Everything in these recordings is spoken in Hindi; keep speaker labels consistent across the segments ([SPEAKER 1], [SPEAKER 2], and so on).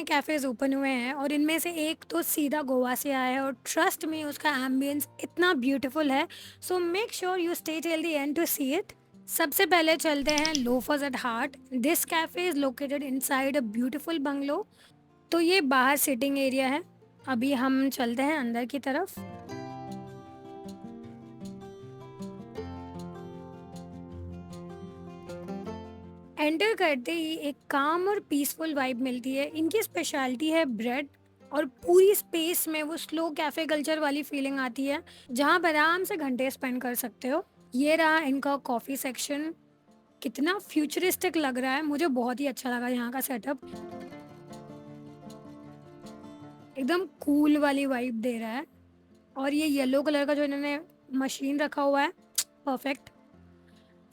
[SPEAKER 1] कैफ़ेज़ ओपन हुए हैं और इनमें से एक तो सीधा गोवा से आया है और ट्रस्ट मी उसका एम्बियंस इतना ब्यूटीफुल है। So make sure you stay till the end to see it. सबसे पहले चलते हैं Loafers at Heart. This cafe is located inside a beautiful bungalow. तो ये बाहर सिटिंग एरिया है। अभी हम चलते हैं अंदर की तरफ। एंटर करते ही एक काम और पीसफुल वाइब मिलती है। इनकी स्पेशलिटी है ब्रेड और पूरी स्पेस में वो स्लो कैफे कल्चर वाली फीलिंग आती है जहाँ आप आराम से घंटे स्पेंड कर सकते हो। ये रहा इनका कॉफी सेक्शन। कितना फ्यूचरिस्टिक लग रहा है, मुझे बहुत ही अच्छा लगा यहाँ का सेटअप। एकदम कूल वाली वाइब दे रहा है। और ये येलो कलर का जो इन्होंने मशीन रखा हुआ है, परफेक्ट।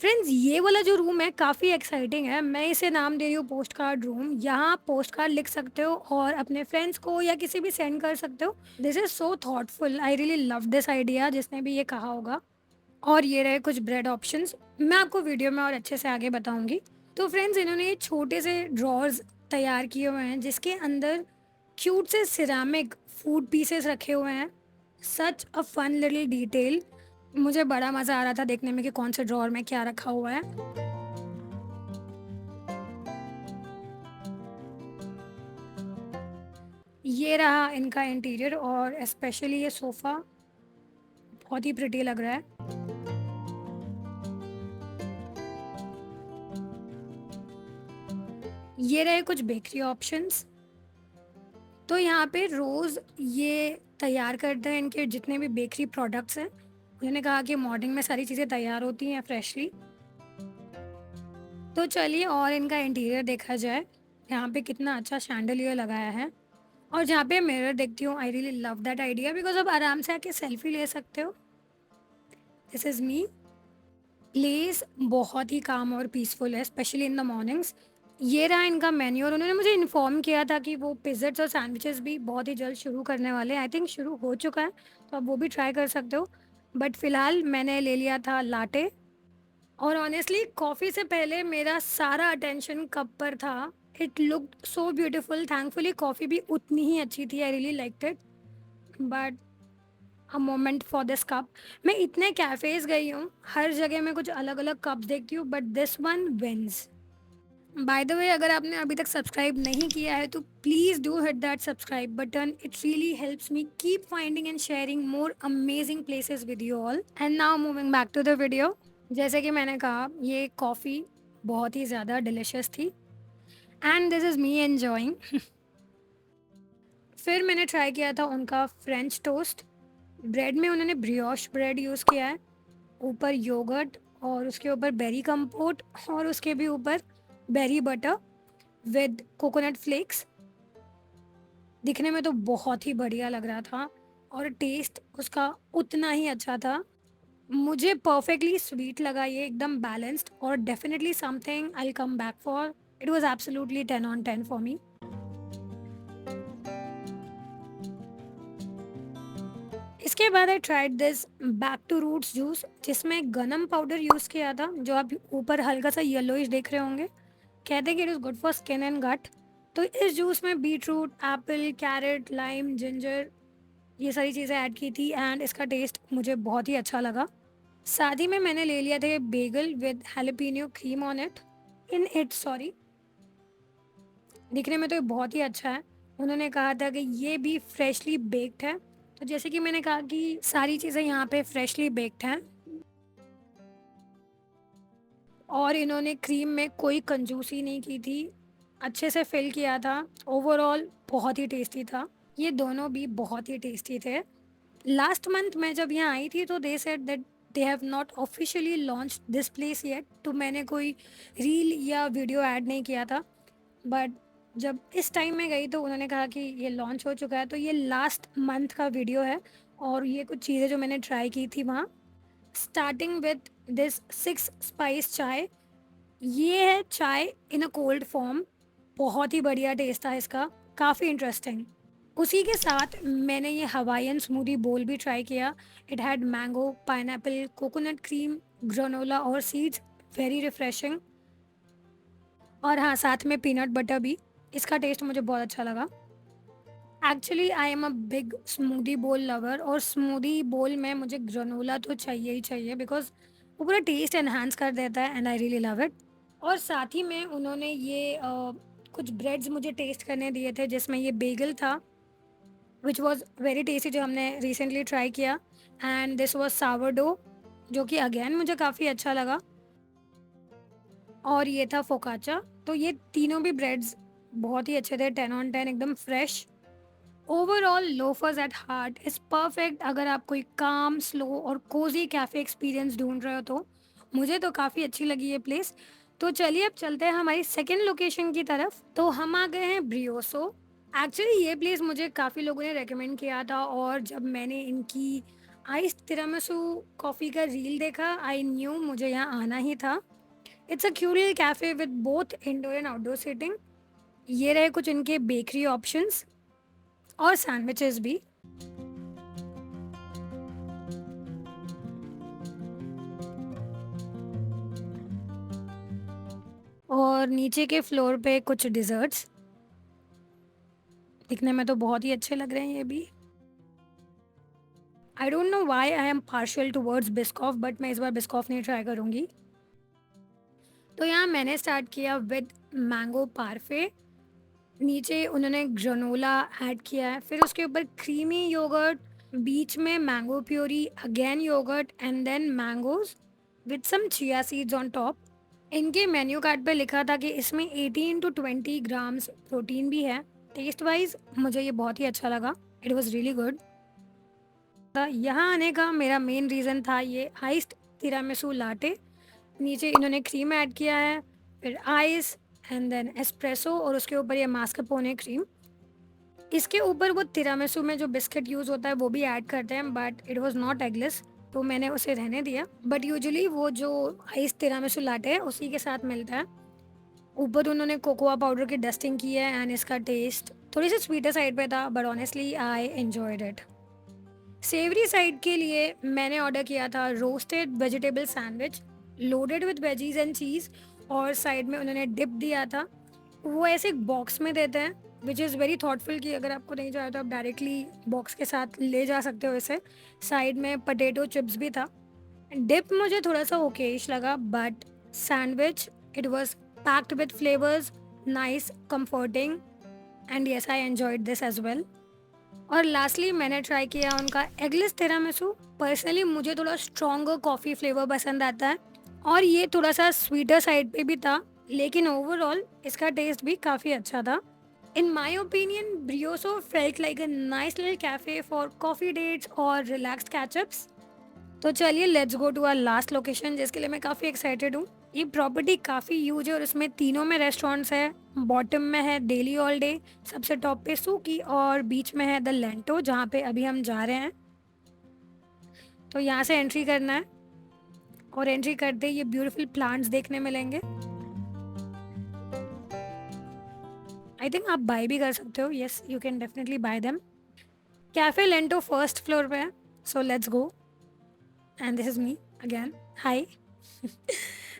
[SPEAKER 1] फ्रेंड्स, ये वाला जो रूम है काफ़ी एक्साइटिंग है। मैं इसे नाम दे रही हूँ पोस्ट कार्ड रूम। यहाँ आप पोस्ट कार्ड लिख सकते हो और अपने फ्रेंड्स को या किसी भी सेंड कर सकते हो। This is so thoughtful, I really love this idea, जिसने भी ये कहा होगा। और ये रहे कुछ ब्रेड ऑप्शंस, मैं आपको वीडियो में और अच्छे से आगे बताऊंगी। तो फ्रेंड्स, इन्होंने ये छोटे से ड्रॉर्स तैयार किए हुए हैं जिसके अंदर क्यूट से सिरामिक फूड पीसेस रखे हुए हैं। सच अ फन लिटिल डिटेल। मुझे बड़ा मज़ा आ रहा था देखने में कि कौन से ड्रॉर में क्या रखा हुआ है। ये रहा इनका इंटीरियर और स्पेशली ये सोफ़ा बहुत ही प्रिटी लग रहा है। ये रहे कुछ बेकरी ऑप्शंस। तो यहाँ पे रोज़ ये तैयार करते हैं इनके जितने भी बेकरी प्रोडक्ट्स हैं। उन्होंने कहा कि मॉर्निंग में सारी चीज़ें तैयार होती हैं फ्रेशली। तो चलिए और इनका इंटीरियर देखा जाए। यहाँ पे कितना अच्छा शैंडलियर लगाया है और जहाँ पे मिरर देखती हूँ, I really love that idea because आप आराम से आके सेल्फी ले सकते हो। This is me. प्लेस बहुत ही काम और पीसफुल है स्पेशली इन द मॉर्निंग्स। ये रहा इनका मेन्यू और उन्होंने मुझे इन्फॉर्म किया था कि वो पिज़्ज़ास और सैंडविचेस भी बहुत ही जल्द शुरू करने वाले हैं। आई थिंक शुरू हो चुका है, तो आप वो भी ट्राई कर सकते हो। बट फ़िलहाल मैंने ले लिया था लाटे। और ऑनेस्टली कॉफ़ी से पहले मेरा सारा अटेंशन कप पर था। It looked so beautiful. Thankfully coffee भी उतनी ही अच्छी थी। I really liked it. But a moment for this cup. मैं इतने कैफ़ेज़ गई हूँ, हर जगह मैं कुछ अलग-अलग कप्स देखती हूँ but this one wins. By the way, अगर आपने अभी तक सब्सक्राइब नहीं किया है तो please do hit that subscribe button. It really helps me keep finding and sharing more amazing places with you all. And now moving back to the video. जैसे कि मैंने कहा, ये कॉफ़ी बहुत ही ज़्यादा डिलिशियस थी and this is me enjoying. फिर मैंने ट्राई किया था उनका फ्रेंच टोस्ट। ब्रेड में उन्होंने ब्रियोश ब्रेड यूज़ किया है, ऊपर योगर्ट और उसके ऊपर बेरी कंपोट और उसके भी ऊपर berry butter with coconut flakes. दिखने में तो बहुत ही बढ़िया लग रहा था और टेस्ट उसका उतना ही अच्छा था। मुझे परफेक्टली स्वीट लगा ये, एकदम बैलेंस्ड और definitely something I will come back for. It was absolutely 10 on 10 for me. इसके बाद I tried this back to roots juice जिसमें गनम पाउडर यूज़ किया था, जो आप ऊपर हल्का सा येलोइश देख रहे होंगे। कहते हैं कि it is good for skin and gut. तो इस जूस में beet root, apple, carrot, lime, ginger, ये सारी चीज़ें ऐड की थी एंड इसका टेस्ट मुझे बहुत ही अच्छा लगा। साथ ही में मैंने ले लिया था ये bagel with jalapeno cream on it in it sorry. दिखने में तो ये बहुत ही अच्छा है। उन्होंने कहा था कि ये भी फ्रेशली बेक्ड है। तो जैसे कि मैंने कहा कि सारी चीज़ें यहाँ पे फ्रेशली बेक्ड हैं और इन्होंने क्रीम में कोई कंजूसी नहीं की थी। अच्छे से फिल किया था। ओवरऑल बहुत ही टेस्टी था। ये दोनों भी बहुत ही टेस्टी थे। लास्ट मंथ मैं जब यहाँ आई थी तो they said that they have not officially launch this place yet. तो मैंने कोई रील या वीडियो ऐड नहीं किया था। बट जब इस टाइम में गई तो उन्होंने कहा कि ये लॉन्च हो चुका है। तो ये लास्ट मंथ का वीडियो है और ये कुछ चीज़ें जो मैंने ट्राई की थी वहाँ। स्टार्टिंग विथ दिस 6 स्पाइस चाय। ये है चाय इन अ कोल्ड फॉर्म। बहुत ही बढ़िया टेस्ट था इसका, काफ़ी इंटरेस्टिंग। उसी के साथ मैंने ये हवाईयन स्मूदी बोल भी ट्राई किया। It had mango, pineapple, coconut cream, granola और सीड्स। Very refreshing. और हाँ, साथ में पीनट बटर भी। इसका टेस्ट मुझे बहुत अच्छा लगा। Actually I am a big smoothie बोल लवर, और स्मूदी बोल में मुझे ग्रेनोला तो चाहिए ही चाहिए बिकॉज वो पूरा टेस्ट एनहांस कर देता है and I really love it. और साथ ही में उन्होंने ये कुछ ब्रेड्स मुझे टेस्ट करने दिए थे जिसमें ये बेगल था विच वॉज वेरी टेस्टी, जो हमने रिसेंटली ट्राई किया। एंड दिस वॉज सावरडो, जो कि अगेन मुझे काफ़ी अच्छा लगा। और ये था फोकाचा। तो ये तीनों भी ब्रेड्स बहुत ही अच्छे थे, 10 on 10, एकदम fresh. Overall loafers at heart is perfect अगर आप कोई काम, स्लो और कोजी कैफे एक्सपीरियंस ढूंढ रहे हो तो। मुझे तो काफ़ी अच्छी लगी ये प्लेस। तो चलिए अब चलते हैं हमारी सेकेंड लोकेशन की तरफ। तो हम आ गए हैं ब्रियोसो। एक्चुअली ये प्लेस मुझे काफ़ी लोगों ने रेकमेंड किया था, और जब मैंने इनकी आइस तिरामिसू कॉफ़ी का रील देखा आई न्यू मुझे यहाँ आना ही था। It's a curial cafe with both indoor and outdoor seating. ये रहे कुछ इनके बेकरी ऑप्शंस और सैंडविचेस भी। और नीचे के फ्लोर पे कुछ डिजर्ट्स, दिखने में तो बहुत ही अच्छे लग रहे हैं ये भी। I don't know why I am partial towards Biscoff, but मैं इस बार बिस्कॉफ नहीं ट्राई करूँगी। तो यहाँ मैंने स्टार्ट किया विद मैंगो पारफे। नीचे उन्होंने ग्रनोला ऐड किया है, फिर उसके ऊपर क्रीमी योगर्ट, बीच में mango puree, again yoghurt and then mangoes with some chia seeds on top. इनके मेन्यू कार्ड पे लिखा था कि इसमें 18 to 20 ग्राम्स प्रोटीन भी है। टेस्ट वाइज मुझे ये बहुत ही अच्छा लगा, इट वॉज रियली गुड। यहाँ आने का मेरा मेन रीज़न था ये आइस्ड तिरामिसू लाटे। नीचे इन्होंने क्रीम ऐड किया है, फिर आइस एंड देन एस्प्रेसो, और उसके ऊपर ये मास्कारपोने क्रीम। इसके ऊपर वो तिरामिसू में जो बिस्किट यूज़ होता है वो भी ऐड करते हैं, but it was not eggless, तो मैंने उसे रहने दिया। बट यूजुअली वो जो आइस तिरामिसू लाटे है उसी के साथ मिलता है। ऊपर उन्होंने कोकोआ पाउडर की डस्टिंग की है एंड इसका टेस्ट थोड़ी सी स्वीटर साइड पे था, but honestly I enjoyed it. Savoury side के लिए मैंने ऑर्डर किया था roasted vegetable sandwich loaded with veggies and cheese, और साइड में उन्होंने डिप दिया था। वो ऐसे एक बॉक्स में देते हैं विच इज़ वेरी थॉटफुल, कि अगर आपको नहीं चाहिए तो आप डायरेक्टली बॉक्स के साथ ले जा सकते हो इसे। साइड में पटेटो चिप्स भी था। डिप मुझे थोड़ा सा ओकेश लगा, but sandwich it was packed with flavours, nice, comforting, and yes I enjoyed this as well. और लास्टली मैंने ट्राई किया उनका एगलेस तिरामिसू। पर्सनली मुझे थोड़ा स्ट्रॉन्गर कॉफ़ी फ्लेवर पसंद आता है, और ये थोड़ा सा स्वीटर साइड पे भी था, लेकिन ओवरऑल इसका टेस्ट भी काफ़ी अच्छा था। In my opinion Brioso felt like a nice little cafe for coffee dates और रिलैक्स्ड कैचअप्स। तो चलिए let's go to our last location, जिसके लिए मैं काफ़ी एक्साइटेड हूँ। ये प्रॉपर्टी काफ़ी ह्यूज है और इसमें तीनों में रेस्टोरेंट्स है। बॉटम में है डेली ऑल डे, सबसे टॉप पे सूकी, और बीच में है द लेंटो जहाँ पे अभी हम जा रहे हैं। तो यहाँ से एंट्री करना है, और एंट्री करते ही ये ब्यूटीफुल प्लांट्स देखने मिलेंगे। आई थिंक आप बाय भी कर सकते हो, yes you can definitely buy them. Cafe Lento first floor पे है, so let's go. And this is me again, hi.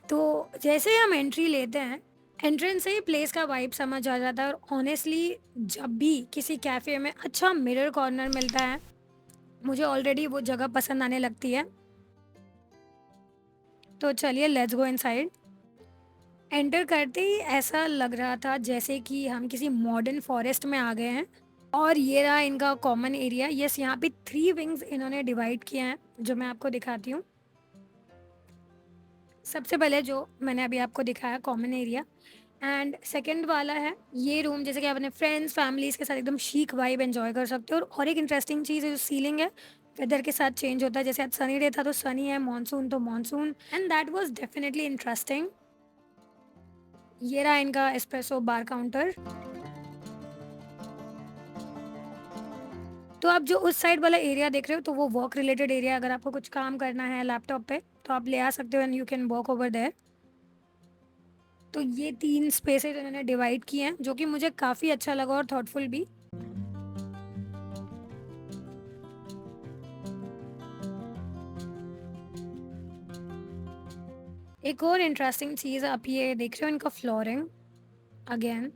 [SPEAKER 1] तो जैसे ही हम एंट्री लेते हैं, एंट्रेंस से ही प्लेस का वाइब समझ आ जाता है। और ऑनेस्टली जब भी किसी कैफ़े में अच्छा मिरर कॉर्नर मिलता है, मुझे ऑलरेडी वो जगह पसंद आने लगती है। तो चलिए लेट्स गो इनसाइड। एंटर करते ही ऐसा लग रहा था जैसे कि हम किसी मॉडर्न फॉरेस्ट में आ गए हैं। और ये रहा इनका कॉमन एरिया। यस, यहाँ पे 3 विंग्स इन्होंने डिवाइड किए हैं, जो मैं आपको दिखाती हूँ। सबसे पहले जो मैंने अभी आपको दिखाया कॉमन एरिया, एंड सेकंड वाला है ये रूम, जैसे कि आप अपने फ्रेंड्स फैमिलीज के साथ एकदम शीक वाइब एंजॉय कर सकते हो। और एक इंटरेस्टिंग चीज़ है जो सीलिंग है, वेदर के साथ चेंज होता है। जैसे आज सनी डे था तो सनी है, मानसून तो monsoon, and that was definitely interesting. ये रहा इनका एस्प्रेसो बार काउंटर। तो आप जो उस साइड वाला एरिया देख रहे हो तो वो वर्क रिलेटेड एरिया, अगर आपको कुछ काम करना है लैपटॉप पे तो आप ले आ सकते हो and you can work over there. तो ये 3 स्पेसेस इन्होंने डिवाइड किए हैं, जो कि मुझे काफ़ी अच्छा लगा और थॉटफुल भी। एक और इंटरेस्टिंग चीज़ आप ये देख रहे हो, इनका flooring again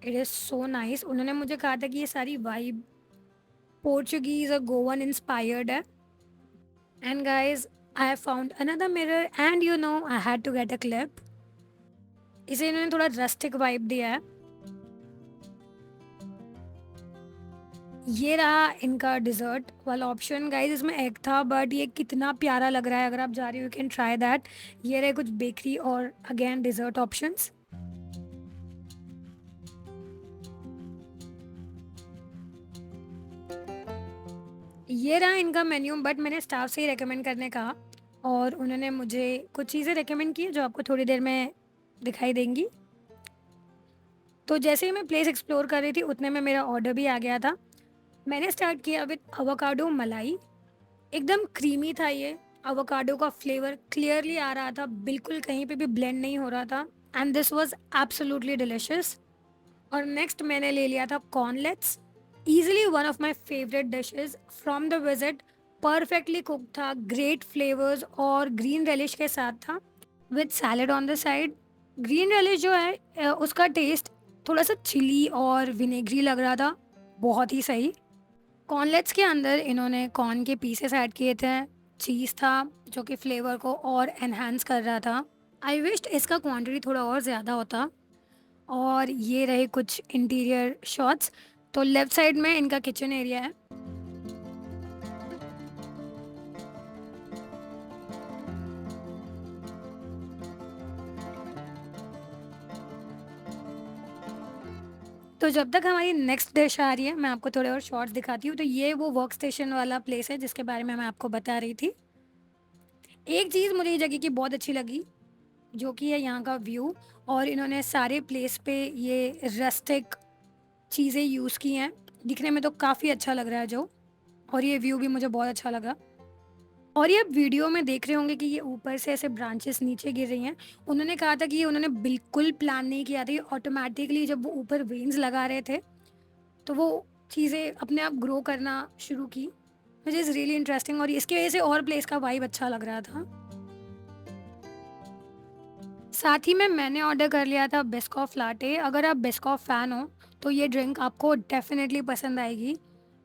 [SPEAKER 1] it is so nice. उन्होंने मुझे कहा था कि ये सारी वाइब पोर्चुगीज़ और गोवन इंस्पायर्ड है। And guys, I found another mirror and you know I had to get a clip. इसे इन्होंने थोड़ा रस्टिक वाइब दिया है। ये रहा इनका डिज़र्ट वाला ऑप्शन। गाइस, इसमें एग था बट ये कितना प्यारा लग रहा है। अगर आप जा रहे हो यू कैन ट्राई दैट। ये रहे कुछ बेकरी और अगेन डिज़र्ट ऑप्शंस। ये रहा इनका मेन्यू, बट मैंने स्टाफ से ही रेकमेंड करने कहा और उन्होंने मुझे कुछ चीज़ें रेकमेंड की जो आपको थोड़ी देर में दिखाई देंगी। तो जैसे ही मैं प्लेस एक्सप्लोर कर रही थी उतने में मेरा ऑर्डर भी आ गया था। मैंने स्टार्ट किया विद अवोकाडो मलाई। एकदम क्रीमी था ये। अवोकाडो का फ्लेवर क्लियरली आ रहा था, बिल्कुल कहीं पे भी ब्लेंड नहीं हो रहा था। And this was absolutely delicious. और नेक्स्ट मैंने ले लिया था cornlets. Easily one of my favourite dishes from the visit. Perfectly cook था, ग्रेट फ्लेवर्स और ग्रीन रेलिश के साथ था with salad on the side. Green relish जो है उसका टेस्ट थोड़ा सा चिली और विनेगरी लग रहा था, बहुत ही सही। कॉर्नलेट्स के अंदर इन्होंने कॉर्न के पीसेस ऐड किए थे, चीज़ था जो कि फ्लेवर को और एनहांस कर रहा था। आई विश्ड इसका क्वांटिटी थोड़ा और ज़्यादा होता। और ये रहे कुछ इंटीरियर शॉट्स। तो लेफ्ट साइड में इनका किचन एरिया है। तो जब तक हमारी नेक्स्ट डिश आ रही है मैं आपको थोड़े और शॉट्स दिखाती हूँ। तो ये वो वर्क स्टेशन वाला प्लेस है जिसके बारे में मैं आपको बता रही थी। एक चीज़ मुझे ये जगह की बहुत अच्छी लगी जो कि है यहाँ का व्यू। और इन्होंने सारे प्लेस पे ये रस्टिक चीज़ें यूज़ की हैं। दिखने में तो काफ़ी अच्छा लग रहा है जो। और ये व्यू भी मुझे बहुत अच्छा लगा। और ये आप वीडियो में देख रहे होंगे कि ये ऊपर से ऐसे ब्रांचेस नीचे गिर रही हैं। उन्होंने कहा था कि ये उन्होंने बिल्कुल प्लान नहीं किया था, ये ऑटोमेटिकली जब वो ऊपर वेन्स लगा रहे थे तो वो चीज़ें अपने आप ग्रो करना शुरू की, विच इज़ रियली इंटरेस्टिंग। और इसकी वजह से और प्लेस का वाइब अच्छा लग रहा था। साथ ही में मैंने ऑर्डर कर लिया था बिस्कॉफ लाटे। अगर आप बिस्कॉफ फ़ैन हो तो ये ड्रिंक आपको डेफिनेटली पसंद आएगी।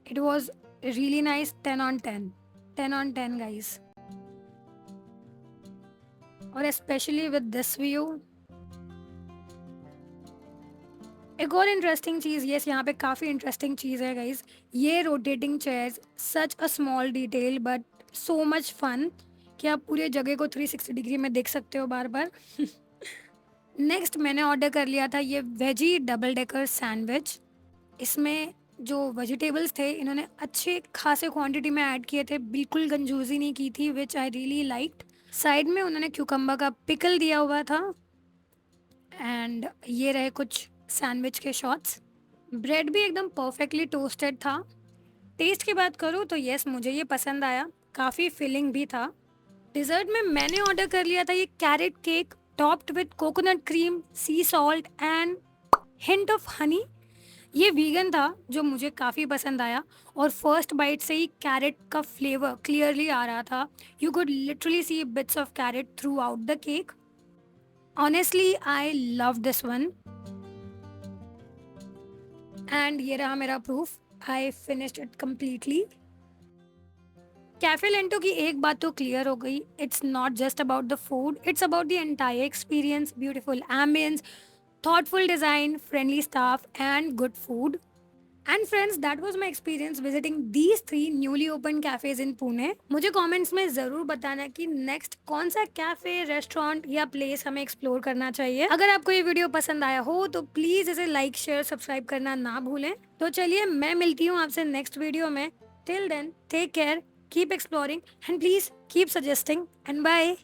[SPEAKER 1] It was really nice. 10 on 10, 10 on 10 guys. और स्पेशली विद दिस व्यू। एक और इंटरेस्टिंग चीज़, यस यहाँ पे काफ़ी इंटरेस्टिंग चीज़ है गाइस। ये rotating chairs, such a small detail but so much fun कि आप पूरे जगह को 360 डिग्री में देख सकते हो बार बार। नेक्स्ट मैंने ऑर्डर कर लिया था ये वेजी डबल डेकर सैंडविच। इसमें जो वेजिटेबल्स थे इन्होंने अच्छे खासे क्वांटिटी में ऐड किए थे, बिल्कुल कंजूसी नहीं की थी, विच आई रियली लाइक्ड। साइड में उन्होंने क्यूकम्बर का पिकल दिया हुआ था। एंड ये रहे कुछ सैंडविच के शॉट्स। ब्रेड भी एकदम परफेक्टली टोस्टेड था। टेस्ट की बात करूँ तो यस मुझे ये पसंद आया, काफ़ी फिलिंग भी था। डिज़र्ट में मैंने ऑर्डर कर लिया था ये carrot cake topped with coconut cream, C salt and hint of honey. ये वीगन था जो मुझे काफ़ी पसंद आया और फर्स्ट बाइट से ही कैरेट का फ्लेवर क्लियरली आ रहा था। You could literally see bits of carrot throughout the cake. Honestly I love this one. And ये रहा मेरा proof, I finished it completely. Cafe Lento की एक बात तो क्लियर हो गई, it's not just about the food, it's about the entire experience, beautiful ambience, thoughtful design, friendly staff, and good food. And friends, that was my experience visiting these 3 newly opened cafes in Pune. मुझे कमेंट्स में ज़रूर बताना कि नेक्स्ट कौन सा कैफ़े, रेस्टोरेंट या प्लेस हमें एक्सप्लोर करना चाहिए। अगर आपको ये वीडियो पसंद आया हो तो प्लीज़ इसे लाइक, शेयर, सब्सक्राइब करना ना भूलें। तो चलिए मैं मिलती हूँ आपसे नेक्स्ट वीडियो में। Till then take care, keep exploring and please keep suggesting and bye.